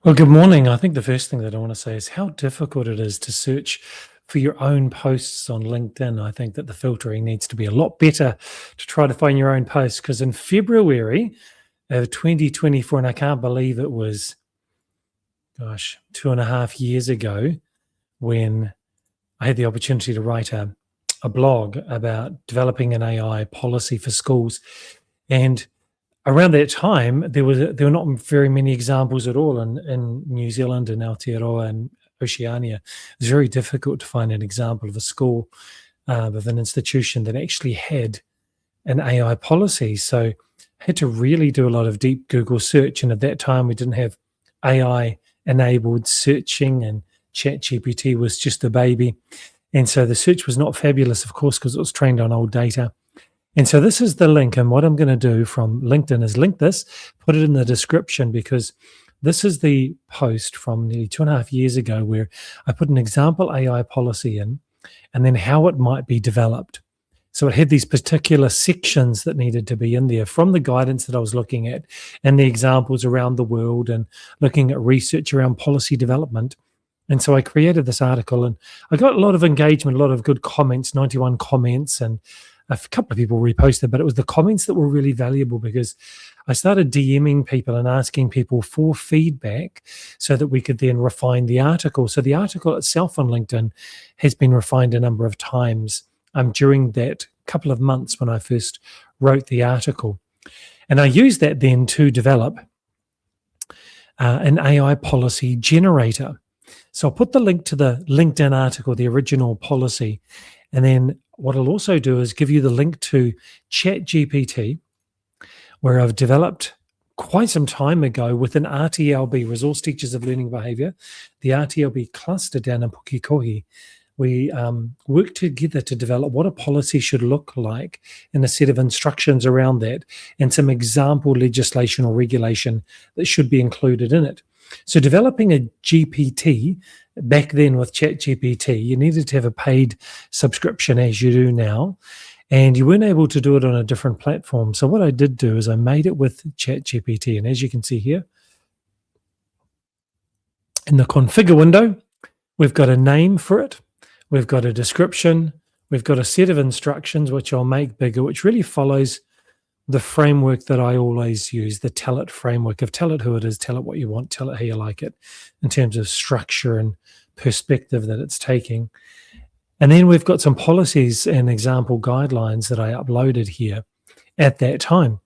Well, good morning. I think the first thing that I want to say is how difficult it is to search for your own posts on LinkedIn. I think that the filtering needs to be a lot better to try to find your own posts because in February of 2024, and I can't believe it was, 2.5 years ago when I had the opportunity to write a blog about developing an AI policy for schools. And around that time, there were not very many examples at all in New Zealand and Aotearoa and Oceania. It was very difficult to find an example of a school, of an institution that actually had an AI policy. So I had to really do a lot of deep Google search. And at that time, we didn't have AI-enabled searching, and ChatGPT was just a baby. And so the search was not fabulous, of course, because it was trained on old data. And so this is the link, and what I'm going to do from LinkedIn is link this, put it in the description, because this is the post from nearly 2.5 years ago where I put an example AI policy in and then how it might be developed. So it had these particular sections that needed to be in there from the guidance that I was looking at and the examples around the world and looking at research around policy development. And so I created this article and I got a lot of engagement, a lot of good comments, 91 comments, and a couple of people reposted, but it was the comments that were really valuable because I started DMing people and asking people for feedback so that we could then refine the article. So the article itself on LinkedIn has been refined a number of times during that couple of months when I first wrote the article. And I used that then to develop an AI policy generator. So I'll put the link to the LinkedIn article, the original policy, and then what I'll also do is give you the link to ChatGPT, where I've developed quite some time ago with an RTLB, Resource Teachers of Learning Behaviour, the RTLB cluster down in Pukekohe. We worked together to develop what a policy should look like and a set of instructions around that and some example legislation or regulation that should be included in it. So developing a GPT back then with ChatGPT, you needed to have a paid subscription as you do now, and you weren't able to do it on a different platform. So what I did do is I made it with ChatGPT, and as you can see here, in the configure window, we've got a name for it, we've got a description, we've got a set of instructions, which I'll make bigger, which really follows the framework that I always use, the tell it framework of tell it who it is, tell it what you want, tell it how you like it, in terms of structure and perspective that it's taking. And then we've got some policies and example guidelines that I uploaded here at that time.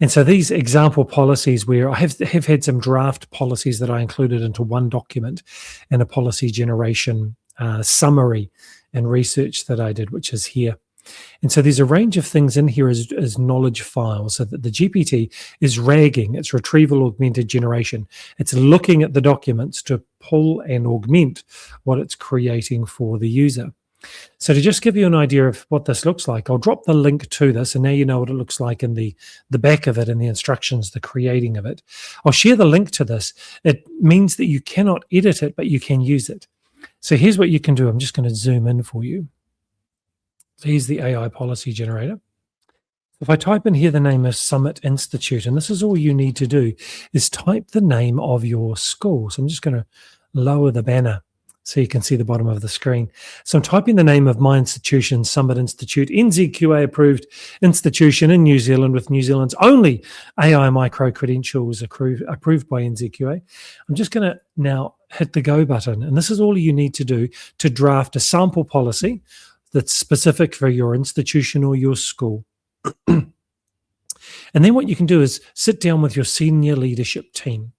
And so these example policies, where I have had some draft policies that I included into one document and a policy generation summary and research that I did, which is here. And so there's a range of things in here as knowledge files, so that the GPT is RAGing, it's retrieval augmented generation. It's looking at the documents to pull and augment what it's creating for the user. So to just give you an idea of what this looks like, I'll drop the link to this, and now you know what it looks like in the back of it and the instructions, the creating of it. I'll share the link to this. It means that you cannot edit it, but you can use it. So here's what you can do. I'm just going to zoom in for you. So here's the AI policy generator. If I type in here the name of Summit Institute, and this is all you need to do, is type the name of your school. So I'm just going to lower the banner so you can see the bottom of the screen. So I'm typing the name of my institution, Summit Institute, NZQA approved institution in New Zealand with New Zealand's only AI micro-credentials approved by NZQA. I'm just going to now hit the go button, and this is all you need to do to draft a sample policy that's specific for your institution or your school. And then what you can do is sit down with your senior leadership team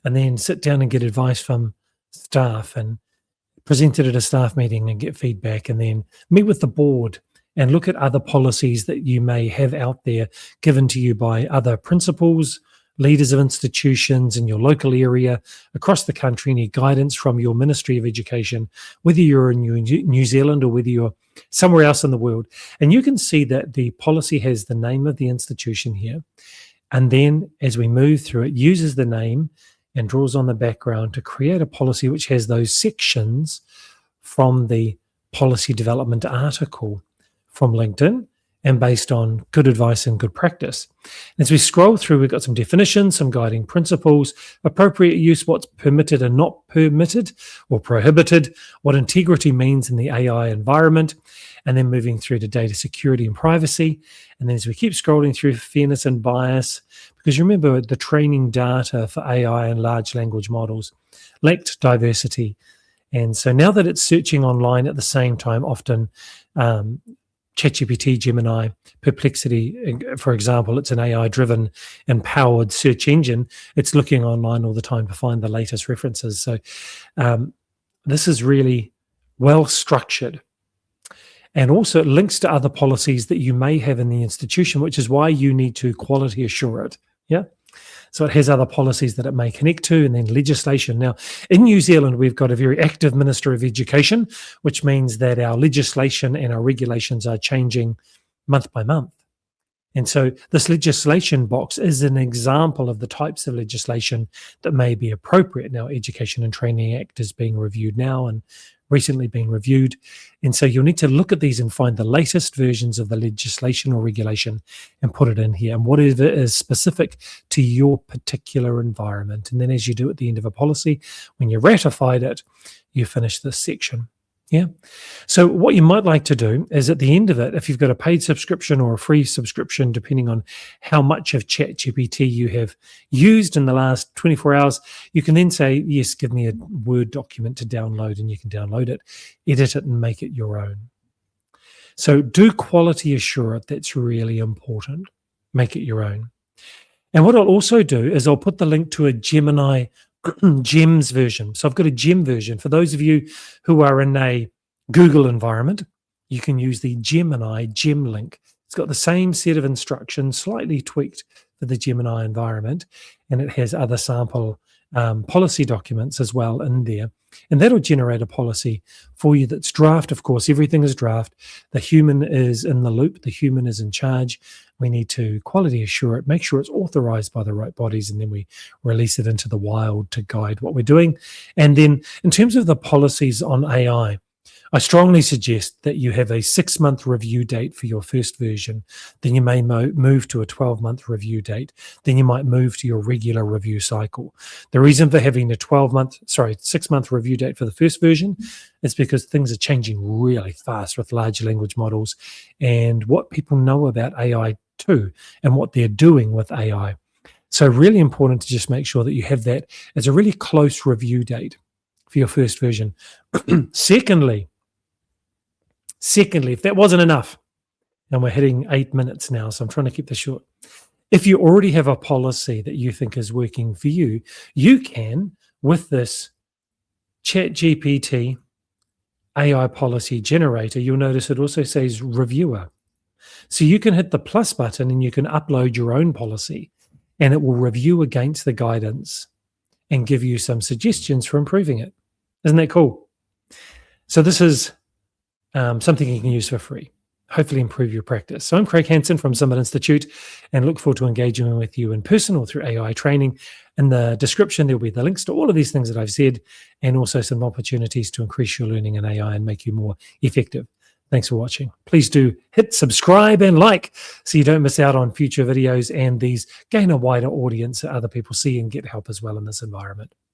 and then sit down and get advice from staff and present it at a staff meeting and get feedback, and then meet with the board and look at other policies that you may have out there given to you by other principals, leaders of institutions in your local area, across the country, need guidance from your Ministry of Education, whether you're in New Zealand or whether you're somewhere else in the world. And you can see that the policy has the name of the institution here. And then as we move through, it uses the name and draws on the background to create a policy which has those sections from the policy development article from LinkedIn. and based on good advice and good practice. As we scroll through, we've got some definitions, some guiding principles, appropriate use, what's permitted and not permitted or prohibited, what integrity means in the AI environment, and then moving through to data security and privacy. And then as we keep scrolling through, fairness and bias, because remember the training data for AI and large language models lacked diversity. And so now that it's searching online at the same time, often ChatGPT, Gemini, Perplexity, for example, it's an AI-driven, empowered search engine. It's looking online all the time to find the latest references. So this is really well structured. And also it links to other policies that you may have in the institution, which is why you need to quality assure it. Yeah. So it has other policies that it may connect to, and then legislation. Now, in New Zealand, we've got a very active Minister of Education, which means that our legislation and our regulations are changing month by month. And so this legislation box is an example of the types of legislation that may be appropriate. Now, Education and Training Act is being reviewed now and recently being reviewed. And so you'll need to look at these and find the latest versions of the legislation or regulation and put it in here, and whatever is specific to your particular environment. And then as you do at the end of a policy, when you ratified it, you finish this section. Yeah. So what you might like to do is at the end of it, if you've got a paid subscription or a free subscription, depending on how much of ChatGPT you have used in the last 24 hours, you can then say, yes, give me a Word document to download, and you can download it, edit it, and make it your own. So do quality assure it. That's really important. Make it your own. And what I'll also do is I'll put the link to a Gemini GEMS version. So I've got a GEM version. For those of you who are in a Google environment, you can use the Gemini GEM link. It's got the same set of instructions, slightly tweaked for the Gemini environment, and it has other sample policy documents as well in there. And that'll generate a policy for you that's draft. Of course, everything is draft. The human is in the loop. The human is in charge. We need to quality assure it, make sure it's authorized by the right bodies, and then we release it into the wild to guide what we're doing. And then in terms of the policies on AI, I strongly suggest that you have a 6-month review date for your first version. Then you may move to a 12-month review date. Then you might move to your regular review cycle. The reason for having a 6-month review date for the first version is because things are changing really fast with large language models and what people know about AI too, and what they're doing with AI. So really important to just make sure that you have that as a really close review date for your first version. Secondly, if that wasn't enough, and we're hitting 8 minutes now, so I'm trying to keep this short. If you already have a policy that you think is working for you, you can, with this ChatGPT AI policy generator, you'll notice it also says reviewer. So you can hit the plus button and you can upload your own policy, and it will review against the guidance and give you some suggestions for improving it. Isn't that cool? So this is something you can use for free, hopefully improve your practice. So I'm Craig Hansen from Summit Institute, and look forward to engaging with you in person or through AI training. In the description, there'll be the links to all of these things that I've said, and also some opportunities to increase your learning in AI and make you more effective. Thanks for watching. Please do hit subscribe and like so you don't miss out on future videos, and these gain a wider audience that other people see and get help as well in this environment.